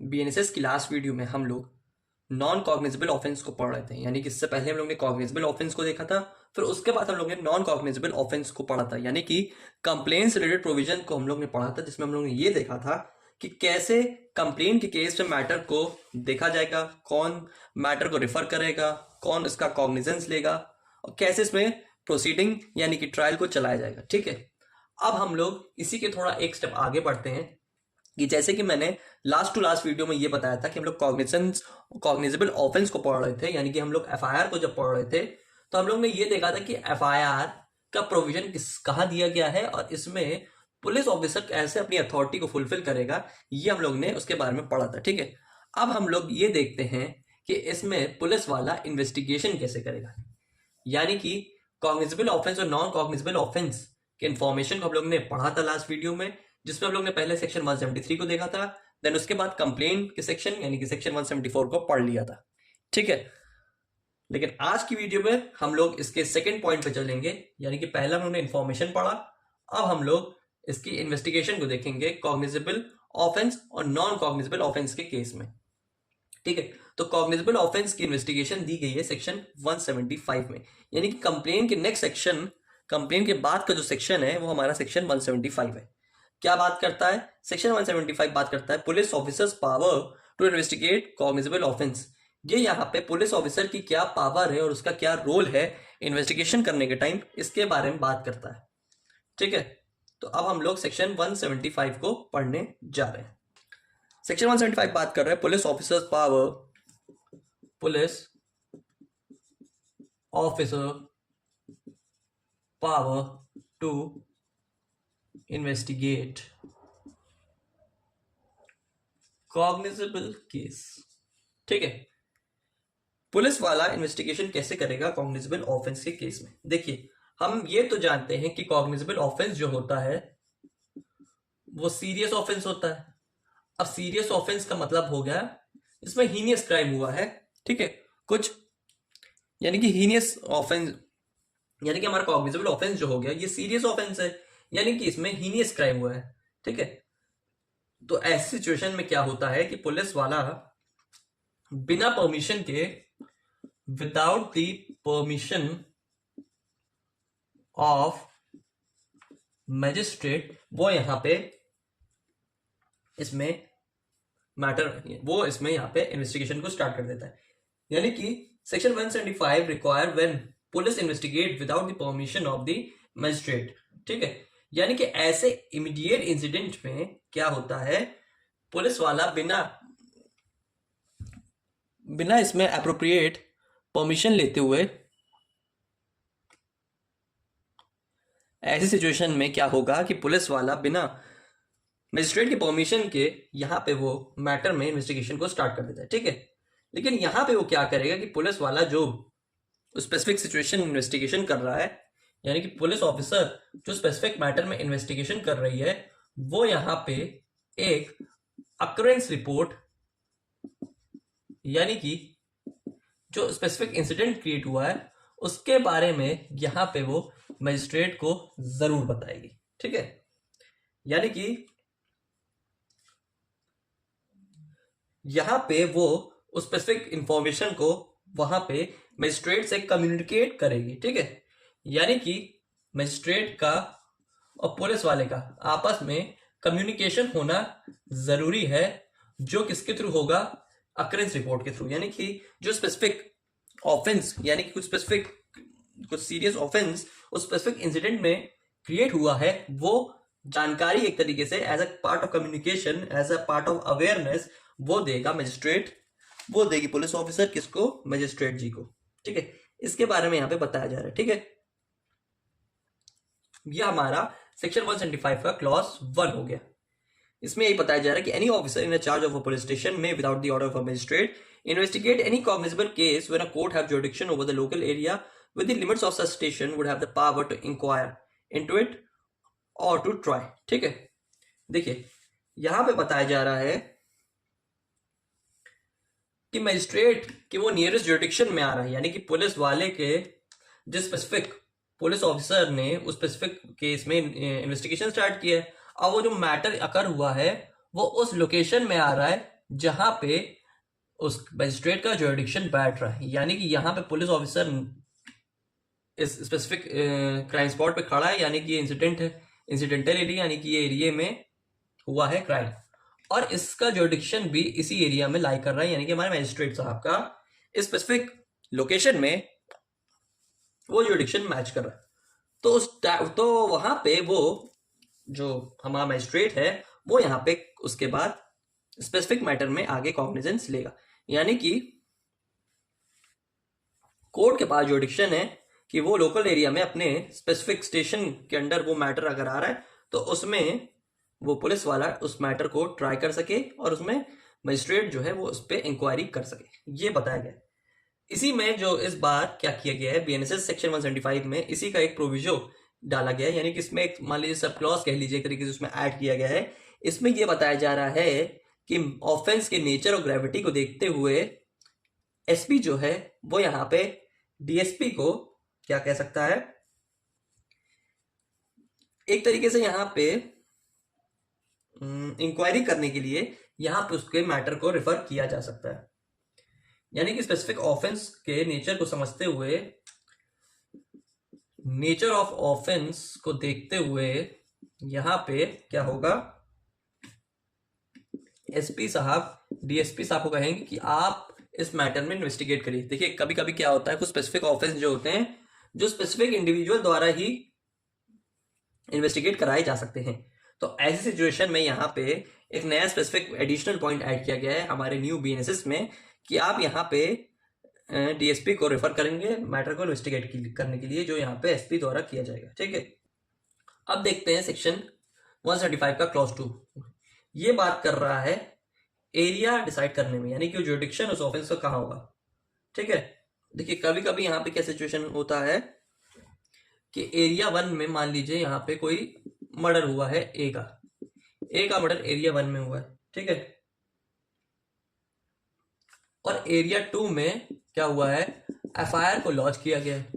BNSS की last video में हम लोग नॉन कॉग्निजेबल ऑफेंस को पढ़ रहे थे, यानी कि इससे पहले हम लोग ने कॉग्निजेबल ऑफेंस को देखा था, फिर उसके बाद हम लोग ने नॉन कॉग्निजेबल ऑफेंस को पढ़ा था, यानी कि कंप्लेन रिलेटेड प्रोविजन को हम लोग ने पढ़ा था, जिसमें हम लोग ने ये देखा था कि कैसे कंप्लेन के केस में मैटर को देखा जाएगा, कौन मैटर को रिफर करेगा, कौन इसका कॉग्निजेंस लेगा और कैसे इसमें प्रोसीडिंग यानी कि ट्रायल को चलाया जाएगा। ठीक है, अब हम लोग इसी के थोड़ा एक स्टेप आगे बढ़ते हैं कि जैसे कि मैंने लास्ट टू लास्ट वीडियो में ये बताया था कि हम लोग कॉग्निजेबल ऑफेंस को पढ़ रहे थे, यानी कि हम लोग एफआईआर को जब पढ़ रहे थे तो हम लोग ने ये देखा था कि एफआईआर का प्रोविजन कहाँ दिया गया है और इसमें पुलिस ऑफिसर कैसे अपनी अथॉरिटी को फुलफिल करेगा, ये हम लोग ने उसके बारे में पढ़ा था। ठीक है, अब हम लोग ये देखते हैं कि इसमें पुलिस वाला इन्वेस्टिगेशन कैसे करेगा, यानी कि कॉग्निजेबल ऑफेंस और नॉन कॉग्निजेबल ऑफेंस के इन्फॉर्मेशन को हम लोग ने पढ़ा था लास्ट वीडियो में, जिसमें हम लोग ने पहले सेक्शन 173 को देखा था, देन उसके बाद कंप्लेन के सेक्शन यानी कि सेक्शन 174 को पढ़ लिया था। ठीक है, लेकिन आज की वीडियो में हम लोग इसके सेकंड पॉइंट पे चलेंगे, यानी कि पहला हम लोगों ने इन्फॉर्मेशन पढ़ा, अब हम लोग इसकी इन्वेस्टिगेशन को देखेंगे कॉग्निजेबल ऑफेंस और नॉन कॉग्निजेबल ऑफेंस के केस में। ठीक है, तो कॉग्निजेबल ऑफेंस की इन्वेस्टिगेशन दी गई है सेक्शन 175 में, यानी कि कंप्लेन के नेक्स्ट सेक्शन, कंप्लेन के बाद का जो सेक्शन है वो हमारा सेक्शन 175 है। क्या बात करता है सेक्शन 175? बात करता है police officers power to investigate cognizable offence. ये यहाँ पे पुलिस ऑफिसर की क्या पावर है और उसका क्या रोल है इन्वेस्टिगेशन करने के टाइम, इसके बारे में बात करता है। ठीक है, तो अब हम लोग सेक्शन 175 को पढ़ने जा रहे हैं। सेक्शन 175 बात कर रहे हैं police officers power, police officer power to investigate cognizable case. ठीक है, पुलिस वाला इन्वेस्टिगेशन कैसे करेगा कॉग्निजेबल ऑफेंस के केस में? देखिए, हम ये तो जानते हैं कि कॉग्निजेबल ऑफेंस जो होता है वो सीरियस ऑफेंस होता है। अब सीरियस ऑफेंस का मतलब हो गया इसमें हीनियस क्राइम हुआ है। ठीक है, कुछ यानी कि हीनियस ऑफेंस, यानी कि हमारा कॉग्निजेबल ऑफेंस जो हो गया ये सीरियस ऑफेंस है, यानी कि इसमें हीनियस क्राइम हुआ है। ठीक है, तो ऐसी सिचुएशन में क्या होता है कि पुलिस वाला बिना परमिशन के, without the permission of magistrate, वो यहां पे इसमें मैटर, वो इसमें यहां पे इन्वेस्टिगेशन को स्टार्ट कर देता है। यानी कि section 175 require when police investigate without the permission of the magistrate. ठीक है, यानी कि ऐसे इमीडिएट इंसिडेंट में क्या होता है, पुलिस वाला बिना इसमें एप्रोप्रिएट परमिशन लेते हुए, ऐसी सिचुएशन में क्या होगा कि पुलिस वाला बिना मजिस्ट्रेट की परमिशन के यहां पे वो मैटर में इन्वेस्टिगेशन को स्टार्ट कर देता है। ठीक है, लेकिन यहां पे वो क्या करेगा कि पुलिस वाला जो स्पेसिफिक सिचुएशन इन्वेस्टिगेशन कर रहा है, यानी कि पुलिस ऑफिसर जो स्पेसिफिक मैटर में इन्वेस्टिगेशन कर रही है, वो यहां पे एक अकरेंस रिपोर्ट, यानी कि जो स्पेसिफिक इंसिडेंट क्रिएट हुआ है उसके बारे में यहां पे वो मजिस्ट्रेट को जरूर बताएगी। ठीक है, यानी कि यहां पे वो उस स्पेसिफिक इंफॉर्मेशन को वहां पे मजिस्ट्रेट से कम्युनिकेट करेगी। ठीक है, यानी कि मजिस्ट्रेट का और पुलिस वाले का आपस में कम्युनिकेशन होना जरूरी है, जो किसके थ्रू होगा, अकरेंस रिपोर्ट के थ्रू। यानी कि जो स्पेसिफिक ऑफेंस, यानी कि कुछ सीरियस ऑफेंस उस स्पेसिफिक इंसिडेंट में क्रिएट हुआ है, वो जानकारी एक तरीके से as a part of communication, as a part of awareness वो देगा मजिस्ट्रेट, वो देगी पुलिस ऑफिसर किसको, मजिस्ट्रेट जी को। ठीक है, इसके बारे में यहां पे बताया जा रहा है। ठीक है, यह हमारा सेक्शन 175 का क्लॉज 1 हो गया। इसमें यही बताया जा रहा है कि any officer in charge of a police station में without the order of a magistrate investigate any cognizable case when a court have jurisdiction over the local area with the limits of such station would have the power to inquire into it और to try. ठीक है, देखिए यहां पे बताया जा रहा है कि मजिस्ट्रेट की वो नियरेस्ट जुरिडिक्शन में आ रहा है, यानी कि पुलिस वाले के जिस स्पेसिफिक पुलिस ऑफिसर ने उस स्पेसिफिक केस में इन्वेस्टिगेशन स्टार्ट किया है, अब वो जो मैटर अकर हुआ है वो उस लोकेशन में आ रहा है जहां पे उस मजिस्ट्रेट का जुरिडिक्शन बैठ रहा है, यानी कि यहाँ पे पुलिस ऑफिसर इस स्पेसिफिक क्राइम स्पॉट पे खड़ा है, यानी कि ये इंसिडेंट है, इंसिडेंटल एरिया, यानी कि ये एरिया में हुआ है क्राइम, और इसका जुरिडिक्शन भी इसी एरिया में लाई कर रहा है, यानी कि हमारे मजिस्ट्रेट साहब का इस स्पेसिफिक लोकेशन में वो जुरिडिक्शन मैच कर रहा है। तो वहां पे वो जो हमारा मजिस्ट्रेट है वो यहाँ पे उसके बाद स्पेसिफिक मैटर में आगे कॉग्निजेंस लेगा, यानी कि कोर्ट के पास जुरिडिक्शन है कि वो लोकल एरिया में अपने स्पेसिफिक स्टेशन के अंडर वो मैटर अगर आ रहा है तो उसमें वो पुलिस वाला उस मैटर को ट्राई कर सके और उसमें मजिस्ट्रेट जो है वो उस पर इंक्वायरी कर सके, ये बताया गया। इसी में जो इस बार क्या किया गया है, बीएनएसएस सेक्शन 175 में इसी का एक प्रोविजो डाला गया है, यानी कि इसमें एक मान लीजिए सब क्लॉज कह लीजिए एक तरीके से उसमें ऐड किया गया है। इसमें यह बताया जा रहा है कि ऑफेंस के नेचर और ग्रेविटी को देखते हुए एसपी जो है वो यहाँ पे डीएसपी को क्या कह सकता है, एक तरीके से यहाँ पे इंक्वायरी करने के लिए यहाँ पे उसके मैटर को रेफर किया जा सकता है, यानी कि स्पेसिफिक ऑफेंस के नेचर को समझते हुए, नेचर ऑफ ऑफेंस को देखते हुए यहां पे क्या होगा, एसपी साहब डीएसपी साहब को कहेंगे कि आप इस मैटर में इन्वेस्टिगेट करिए। देखिए कभी कभी क्या होता है, कुछ स्पेसिफिक ऑफेंस जो होते हैं जो स्पेसिफिक इंडिविजुअल द्वारा ही इन्वेस्टिगेट कराए जा सकते हैं, तो ऐसी सिचुएशन में यहाँ पे एक नया स्पेसिफिक एडिशनल पॉइंट ऐड किया गया है हमारे न्यू बीएनएसएस में कि आप यहाँ पे डीएसपी को रेफर करेंगे मैटर को इन्वेस्टिगेट करने के लिए, जो यहाँ पे एसपी द्वारा किया जाएगा। ठीक है, अब देखते हैं सेक्शन 175 का क्लॉज 2। ये बात कर रहा है एरिया डिसाइड करने में, यानी कि जुरिडिक्शन उस ऑफेंस का कहाँ होगा। ठीक है, देखिए कभी कभी यहाँ पे क्या सिचुएशन होता है कि एरिया 1 में मान लीजिए यहाँ पे कोई मर्डर हुआ है, ए का मर्डर एरिया 1 में हुआ है। ठीक है, और एरिया 2 में क्या हुआ है, एफआईआर को लॉन्च किया गया है।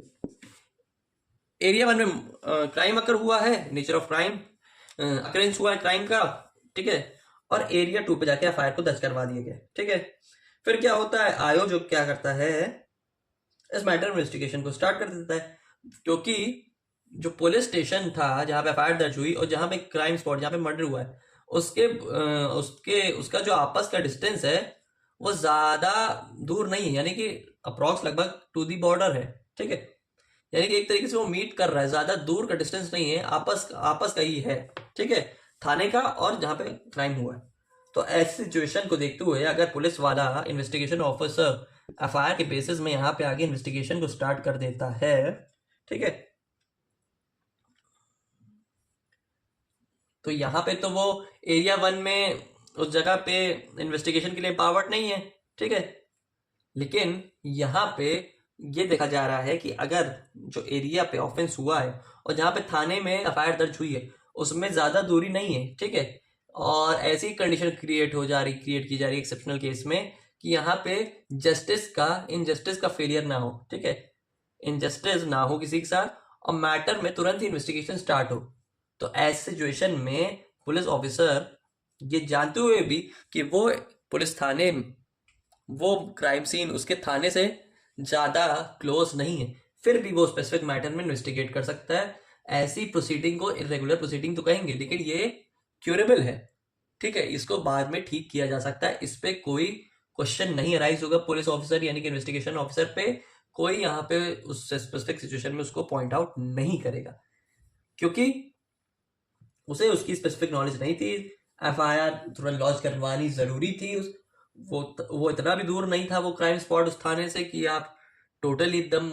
एरिया 1 में क्राइम अकर हुआ है, नेचर ऑफ क्राइम अकरेंस हुआ है क्राइम का। ठीक है, और एरिया 2 पे जाके एफआईआर को दर्ज करवा दिया गया। ठीक है, फिर क्या होता है, आयोग जो क्या करता है इस मैटर इन्वेस्टिगेशन को स्टार्ट कर देता है, क्योंकि जो पुलिस स्टेशन था जहां पे एफआईआर दर्ज हुई और जहां पे क्राइम स्पॉट जहां पे मर्डर हुआ है उसका जो आपस का डिस्टेंस है वो ज्यादा दूर नहीं है, यानी कि अप्रॉक्स लगभग टू दी बॉर्डर है। ठीक है, यानी कि एक तरीके से वो मीट कर रहा है, ज्यादा दूर का डिस्टेंस नहीं है, आपस का ही है। ठीक है, थाने का और जहां पे क्राइम हुआ है। तो ऐसी सिचुएशन को देखते हुए अगर पुलिस वाला इन्वेस्टिगेशन ऑफिसर एफआईआर के बेसिस में यहाँ पे आगे इन्वेस्टिगेशन को स्टार्ट कर देता है, ठीक है, तो यहाँ पे तो वो एरिया 1 में उस जगह पे इन्वेस्टिगेशन के लिए पावर्ड नहीं है। ठीक है, लेकिन यहाँ पे ये देखा जा रहा है कि अगर जो एरिया पे ऑफेंस हुआ है और जहाँ पे थाने में एफआईआर दर्ज हुई है उसमें ज्यादा दूरी नहीं है। ठीक है, और ऐसी कंडीशन क्रिएट की जा रही है एक्सेप्शनल केस में कि यहाँ पे इनजस्टिस का फेलियर ना हो। ठीक है, इनजस्टिस ना हो किसी के साथ और मैटर में तुरंत ही इन्वेस्टिगेशन स्टार्ट हो। तो ऐसी सिचुएशन में पुलिस ऑफिसर ये जानते हुए भी कि वो पुलिस थाने, वो क्राइम सीन उसके थाने से ज्यादा क्लोज नहीं है, फिर भी वो स्पेसिफिक मैटर में इन्वेस्टिगेट कर सकता है। ऐसी प्रोसीडिंग को इरेगुलर प्रोसीडिंग तो कहेंगे, लेकिन ये क्यूरेबल है। ठीक है, इसको बाद में ठीक किया जा सकता है, इस पे कोई क्वेश्चन नहीं अराइज होगा पुलिस ऑफिसर यानी कि इन्वेस्टिगेशन ऑफिसर पे, कोई यहाँ पे उस स्पेसिफिक सिचुएशन में उसको पॉइंट आउट नहीं करेगा, क्योंकि उसे उसकी स्पेसिफिक नॉलेज नहीं थी। एफआईआर तुरंत लॉन्च करवानी जरूरी थी, वो इतना भी दूर नहीं था वो क्राइम स्पॉट उस थाने से कि आप टोटली एकदम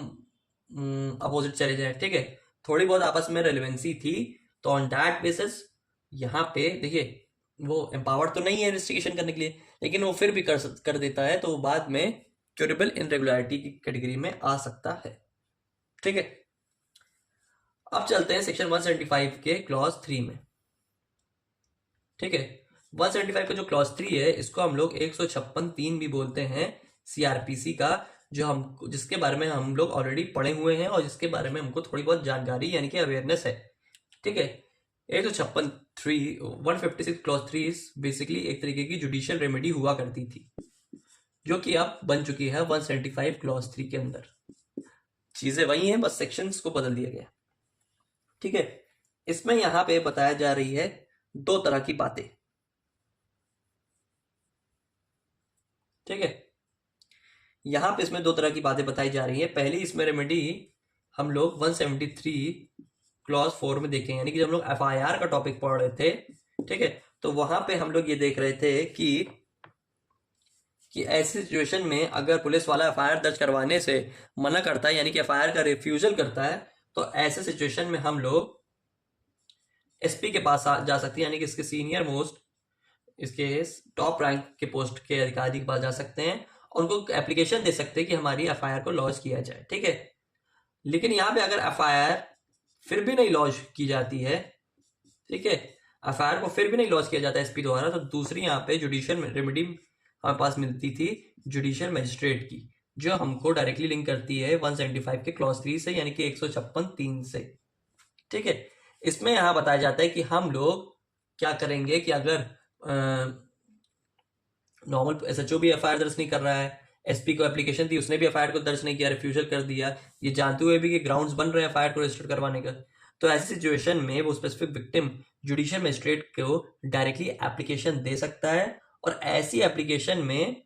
अपोजिट चले जाए। ठीक है, थोड़ी बहुत आपस में रेलेवेंसी थी, तो ऑन दैट बेसिस यहाँ पे देखिए वो एम्पावर्ड तो नहीं है इन्वेस्टिगेशन करने के लिए, लेकिन वो फिर भी कर देता है, तो वो बाद में क्यूरेबल इनरेगुलरिटी की कैटेगरी में आ सकता है। ठीक है, अब चलते हैं सेक्शन 175 के क्लॉज 3 में। ठीक है, 175 का जो क्लॉज 3 है इसको हम लोग 156(3) भी बोलते हैं सीआरपीसी का, जिसके बारे में हम लोग ऑलरेडी पढ़े हुए हैं और जिसके बारे में हमको थोड़ी बहुत जानकारी यानी कि अवेयरनेस है। ठीक है, 156 156 क्लॉज 3 बेसिकली एक तरीके की जुडिशियल रेमेडी हुआ करती थी, जो कि अब बन चुकी है 175 क्लॉज 3 के अंदर। चीजें वही हैं, बस सेक्शंस को बदल दिया गया। ठीक है, इसमें यहां पे बताया जा रही है दो तरह की बातें। ठीक है, यहां पे इसमें दो तरह की बातें बताई जा रही है। पहली इसमें रेमेडी हम लोग 173 क्लॉज 4 में देखें, यानी कि जब हम लोग एफआईआर का टॉपिक पढ़ रहे थे, ठीक है, तो वहां पे हम लोग ये देख रहे थे कि ऐसी सिचुएशन में अगर पुलिस वाला एफआईआर दर्ज करवाने से मना करता है, यानी कि एफआईआर का रिफ्यूजल करता है, तो ऐसे सिचुएशन में हम लोग एसपी के पास जा सकते हैं, यानी कि इसके सीनियर मोस्ट, इसके टॉप रैंक के पोस्ट के अधिकारी के पास जा सकते हैं, उनको एप्लीकेशन दे सकते हैं कि हमारी एफआईआर को लॉन्च किया जाए। ठीक है, लेकिन यहाँ पे अगर एफआईआर फिर भी नहीं लॉन्च की जाती है, ठीक है, एफआईआर को फिर भी नहीं लॉन्च किया जाता एसपी द्वारा, तो दूसरी यहाँ पे जुडिशियल रेमेडी हमारे पास मिलती थी जुडिशियल मजिस्ट्रेट की, जो हमको डायरेक्टली लिंक करती है 175 के क्लॉज 3 से, यानी कि 156(3) से। ठीक है, इसमें यहां बताया जाता है कि हम लोग क्या करेंगे कि अगर नॉर्मल एसएचओ भी एफआईआर दर्ज नहीं कर रहा है, एसपी को एप्लीकेशन दी, उसने भी एफआईआर को दर्ज नहीं किया, रिफ्यूजल कर दिया, ये जानते हुए भी कि ग्राउंड्स बन रहे हैं एफआईआर को रजिस्टर करवाने का, तो ऐसी सिचुएशन में वो स्पेसिफिक विक्टिम जुडिशियल मजिस्ट्रेट को डायरेक्टली एप्लीकेशन दे सकता है, और ऐसी एप्लीकेशन में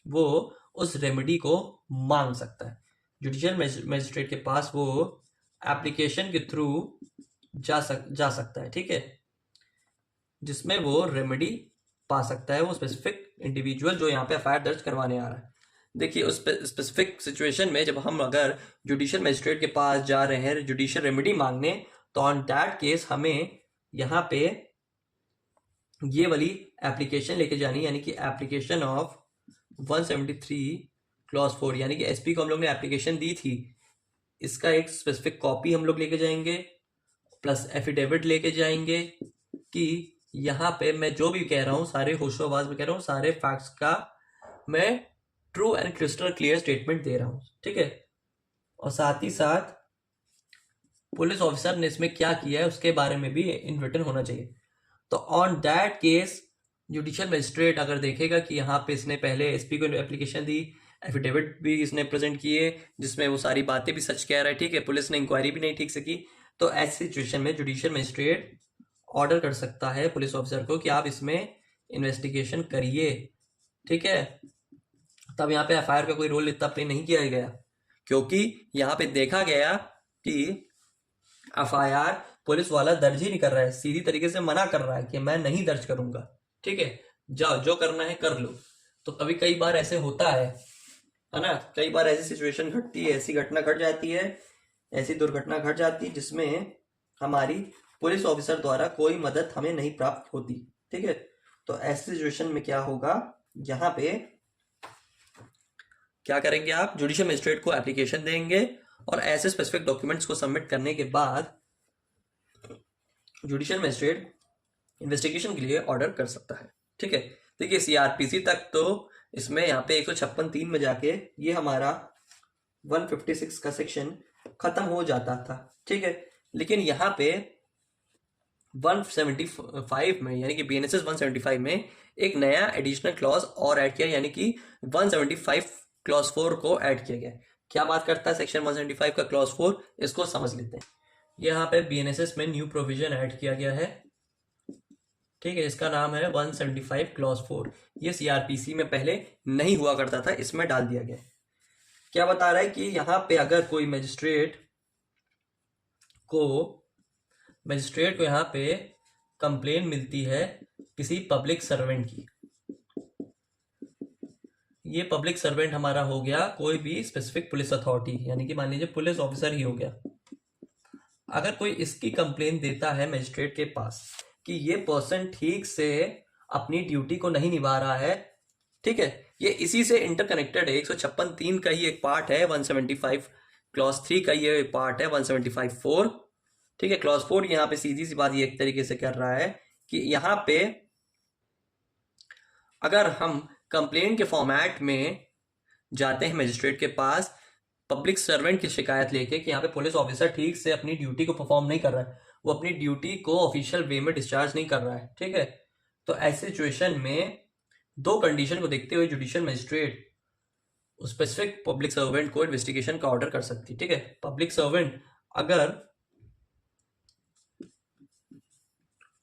वो उस रेमेडी को मांग सकता है। जुडिशियल मजिस्ट्रेट के पास वो एप्लीकेशन के थ्रू जा सकता है। ठीक है, जिसमें वो रेमेडी पा सकता है वो स्पेसिफिक इंडिविजुअल जो यहाँ पे एफआईआर दर्ज करवाने आ रहा है। देखिए, उस स्पेसिफिक सिचुएशन में जब हम अगर जुडिशियल मजिस्ट्रेट के पास जा रहे हैं जुडिशियल रेमेडी मांगने, तो ऑन दैट केस हमें यहाँ पे ये वाली एप्लीकेशन लेके जानी, यानी कि एप्लीकेशन ऑफ 173 क्लॉज 4, यानी कि एसपी को हम लोग ने एप्लीकेशन दी थी, इसका एक स्पेसिफिक कॉपी हम लोग लेके जाएंगे, प्लस एफिडेविट लेके जाएंगे कि यहाँ पे मैं जो भी कह रहा हूँ सारे होशो आवाज में कह रहा हूँ, सारे फैक्ट्स का मैं true and crystal clear statement दे रहा हूँ। ठीक है, और साथ ही साथ पुलिस ऑफिसर ने इसमें क्या किया है उसके बारे में भी इन रिटन होना चाहिए। तो on that case judicial magistrate अगर देखेगा कि यहाँ पे इसने पहले एसपी को एप्लीकेशन दी, एफिडेविट भी इसने प्रेजेंट किए जिसमें वो सारी बातें भी सच कह रहा है, ठीक है, पुलिस ने इंक्वायरी भी नहीं ठीक से की, तो ऐसी सिचुएशन में जुडिशियल मजिस्ट्रेट ऑर्डर कर सकता है पुलिस ऑफिसर को कि आप इसमें इन्वेस्टिगेशन करिए। ठीक है, तब यहाँ पे एफआईआर का कोई रोल इतना प्ले नहीं किया गया, क्योंकि यहाँ पे देखा गया कि एफआईआर पुलिस वाला दर्ज ही नहीं कर रहा है, सीधी तरीके से मना कर रहा है कि मैं नहीं दर्ज करूंगा। ठीक है, जाओ जो करना है कर लो। तो कभी कई बार ऐसे होता है ना, कई बार ऐसी सिचुएशन घटती है, ऐसी घटना घट जाती है, ऐसी दुर्घटना घट जाती है जिसमें हमारी पुलिस ऑफिसर द्वारा कोई मदद हमें नहीं प्राप्त होती। ठीक है, तो ऐसी सिचुएशन में क्या होगा, यहाँ पे क्या करेंगे आप, जुडिशियल मजिस्ट्रेट को एप्लीकेशन देंगे और ऐसे स्पेसिफिक डॉक्यूमेंट्स को सबमिट करने के बाद जुडिशियल मजिस्ट्रेट इन्वेस्टिगेशन के लिए ऑर्डर कर सकता है। ठीक है, देखिए सीआरपीसी तक तो इसमें यहाँ पे 156(3) में जाके ये हमारा 156 का सेक्शन खत्म हो जाता था। ठीक है, लेकिन यहाँ पे 175 में, यानी कि बीएनएसएस 175 में एक नया एडिशनल क्लॉज और ऐड किया, यानी कि 175 क्लॉज 4 को ऐड किया गया। क्या बात करता है सेक्शन 175 का क्लॉज 4, इसको समझ लेते हैं। यहाँ पे बीएनएसएस में न्यू प्रोविजन ऐड किया गया है। ठीक है, इसका नाम है 175 क्लॉज 4। ये सीआरपीसी में पहले नहीं हुआ करता था, इसमें डाल दिया गया। क्या बता रहा है कि यहाँ पे अगर कोई मजिस्ट्रेट को यहाँ पे कंप्लेन मिलती है किसी पब्लिक सर्वेंट की, ये पब्लिक सर्वेंट हमारा हो गया कोई भी स्पेसिफिक पुलिस अथॉरिटी, यानी कि मान लीजिए पुलिस ऑफिसर ही हो गया। अगर कोई इसकी कंप्लेन देता है मजिस्ट्रेट के पास कि ये पर्सन ठीक से अपनी ड्यूटी को नहीं निभा रहा है, ठीक है, ये इसी से इंटरकनेक्टेड है, 156(3) का ही एक पार्ट है, 175 क्लॉज 3 का ये पार्ट है, 175(4). ठीक है, क्लॉज 4 यहाँ पे सीधी सी बात ये एक तरीके से कर रहा है कि यहाँ पे अगर हम कंप्लेन के फॉर्मेट में जाते हैं मजिस्ट्रेट के पास पब्लिक सर्वेंट की शिकायत लेके कि यहाँ पे पुलिस ऑफिसर ठीक से अपनी ड्यूटी को परफॉर्म नहीं कर रहा है, वो अपनी ड्यूटी को ऑफिशियल वे में डिस्चार्ज नहीं कर रहा है, ठीक है। तो ऐसी सिचुएशन में दो कंडीशन को देखते हुए judicial magistrate specific public servant को इन्वेस्टिगेशन का ऑर्डर कर सकती है, ठीक है। पब्लिक सर्वेंट अगर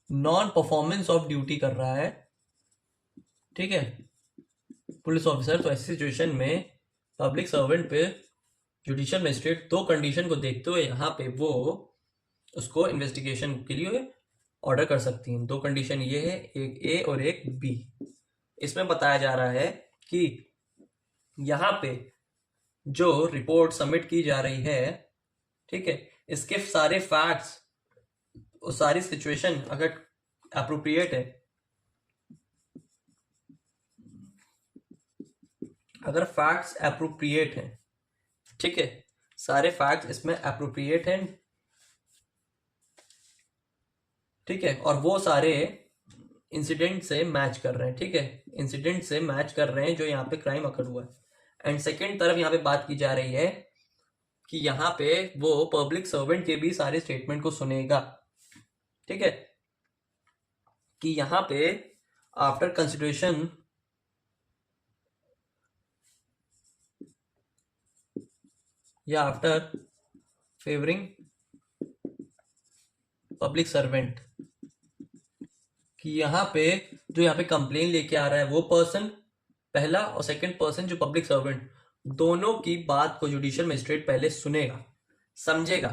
नॉन परफॉर्मेंस ऑफ ड्यूटी कर रहा है, ठीक है, पुलिस ऑफिसर, तो ऐसी सिचुएशन में पब्लिक सर्वेंट पे जुडिशियल मजिस्ट्रेट दो कंडीशन को देखते हुए यहाँ पे वो उसको इन्वेस्टिगेशन के लिए ऑर्डर कर सकती हैं। दो कंडीशन ये है, एक ए और एक बी। इसमें बताया जा रहा है कि यहाँ पे जो रिपोर्ट सबमिट की जा रही है, ठीक है, इसके सारे फैक्ट्स और सारी सिचुएशन अगर अप्रोप्रिएट है, अगर फैक्ट्स अप्रोप्रिएट हैं, ठीक है, सारे फैक्ट्स इसमें अप्रोप्रिएट हैं, ठीक है, और वो सारे इंसिडेंट से मैच कर रहे हैं, ठीक है, इंसिडेंट से मैच कर रहे हैं जो यहाँ पे क्राइम अकर हुआ है। एंड सेकेंड तरफ यहाँ पे बात की जा रही है कि यहाँ पे वो पब्लिक सर्वेंट के भी सारे स्टेटमेंट को सुनेगा, ठीक है, कि यहाँ पे आफ्टर कंसिडरेशन या आफ्टर फेवरिंग पब्लिक सर्वेंट, कि यहाँ पे जो यहाँ पे कंप्लेन लेके आ रहा है वो पर्सन पहला और सेकंड पर्सन जो पब्लिक सर्वेंट, दोनों की बात को जुडिशियल मजिस्ट्रेट पहले सुनेगा, समझेगा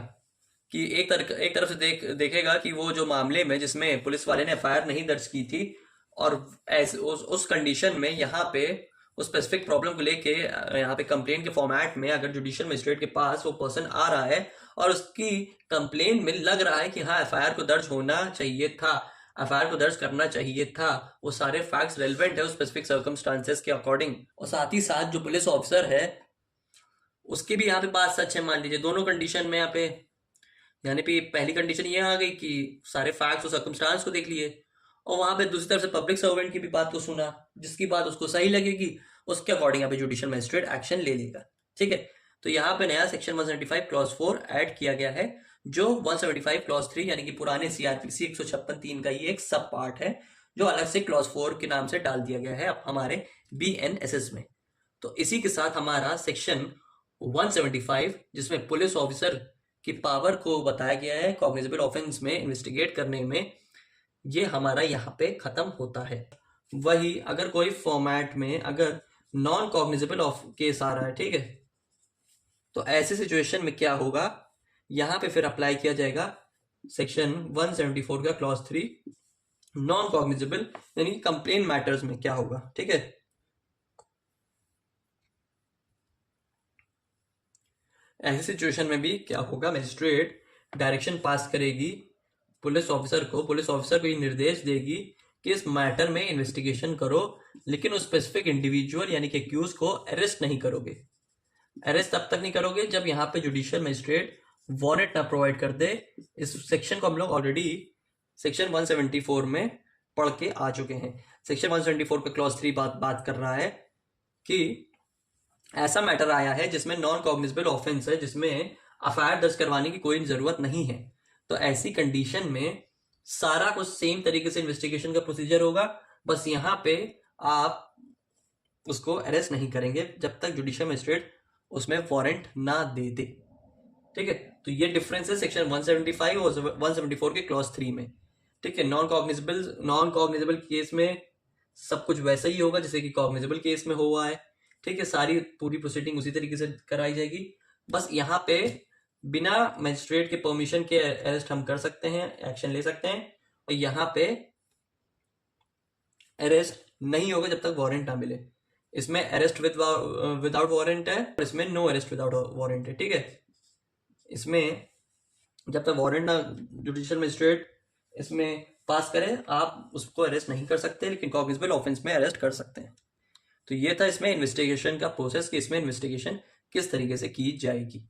कि एक तरफ से देखेगा कि वो जो मामले में जिसमें पुलिस वाले ने एफआईआर नहीं दर्ज की थी और ऐसे उस कंडीशन में यहाँ पे उस स्पेसिफिक प्रॉब्लम को लेके यहाँ पे कंप्लेन के फॉर्मेट में अगर जुडिशियल मजिस्ट्रेट के पास वो पर्सन आ रहा है और उसकी कंप्लेन में लग रहा है कि हाँ एफआईआर को दर्ज होना चाहिए था, एफआईआर को दर्ज करना चाहिए था, वो सारे फैक्ट्स रेलेवेंट है उस स्पेसिफिक सर्कमस्टांसेस के अकॉर्डिंग, और साथ ही साथ जो पुलिस ऑफिसर है उसकी भी यहाँ पे बात सच है, मान लीजिए दोनों कंडीशन में यहाँ पे, यानी कि पहली कंडीशन ये आ गई कि सारे फैक्ट्स और सर्कमस्टांस को देख लिए, और वहां पे दूसरी तरफ से पब्लिक सर्वेंट की भी बात को सुना, जिसकी बात उसको सही लगेगी उसके अकॉर्डिंग यहाँ पे जुडिशियल मजिस्ट्रेट एक्शन ले लेगा, ठीक है। तो यहाँ पे नया सेक्शन 175 क्लॉज 4 ऐड किया गया है, जो 175 क्लॉज 3 यानी कि पुराने सीआरपीसी 156(3) का ये एक सब पार्ट है जो अलग से क्लॉज 4 के नाम से डाल दिया गया है अब हमारे बीएनएसएस में। तो इसी के साथ हमारा सेक्शन 175 जिसमें पुलिस ऑफिसर की पावर को बताया गया है कॉग्निजेबल ऑफेंस में इन्वेस्टिगेट करने में, ये हमारा यहाँ पे खत्म होता है। वही अगर कोई फॉर्मेट में अगर नॉन कॉग्निजेबल ऑफ केस आ रहा है, ठीक है, तो ऐसे सिचुएशन में क्या होगा, यहाँ पे फिर अप्लाई किया जाएगा सेक्शन 174 का क्लॉज 3 नॉन कॉग्निजेबल यानी कंप्लेन मैटर्स में क्या होगा, ठीक है। ऐसी सिचुएशन में भी क्या होगा, मजिस्ट्रेट डायरेक्शन पास करेगी पुलिस ऑफिसर को ये निर्देश देगी कि इस मैटर में इन्वेस्टिगेशन करो, लेकिन उस स्पेसिफिक इंडिविजुअल यानी कि एक्यूज को अरेस्ट नहीं करोगे। अरेस्ट तब तक नहीं करोगे जब यहाँ पे जुडिशियल मजिस्ट्रेट वारंट ना प्रोवाइड कर दे। इस सेक्शन को हम लोग ऑलरेडी सेक्शन 174 में पढ़ के आ चुके हैं। सेक्शन 174 का क्लॉज 3 बात कर रहा है कि ऐसा मैटर आया है जिसमें नॉन कॉग्निजेबल ऑफेंस है, जिसमें एफआईआर दर्ज करवाने की कोई जरूरत नहीं है, तो ऐसी कंडीशन में सारा कुछ सेम तरीके से इन्वेस्टिगेशन का प्रोसीजर होगा, बस यहाँ पे आप उसको अरेस्ट नहीं करेंगे जब तक जुडिशियल मजिस्ट्रेट उसमें वारंट ना दे दे, ठीक है। तो ये डिफरेंस है सेक्शन 175 और 174 के क्लॉज 3 में, ठीक है। नॉन कॉग्निजेबल केस में सब कुछ वैसा ही होगा जैसे कि कॉग्निजेबल केस में हुआ है, ठीक है। सारी पूरी प्रोसीडिंग उसी तरीके से कराई जाएगी, बस यहाँ पे बिना मजिस्ट्रेट के परमिशन के अरेस्ट हम कर सकते हैं, एक्शन ले सकते हैं, और यहाँ पे अरेस्ट नहीं होगा जब तक वारंट ना मिले। इसमें अरेस्ट विदाउट वारंट है और इसमें नो अरेस्ट विदाउट वारंट है, ठीक है। इसमें जब तक वारंट ना जुडिशियल मजिस्ट्रेट इसमें पास करे आप उसको अरेस्ट नहीं कर सकते, लेकिन कॉग्निजेबल ऑफेंस में अरेस्ट कर सकते हैं। तो ये था इसमें इन्वेस्टिगेशन का प्रोसेस कि इसमें इन्वेस्टिगेशन किस तरीके से की जाएगी।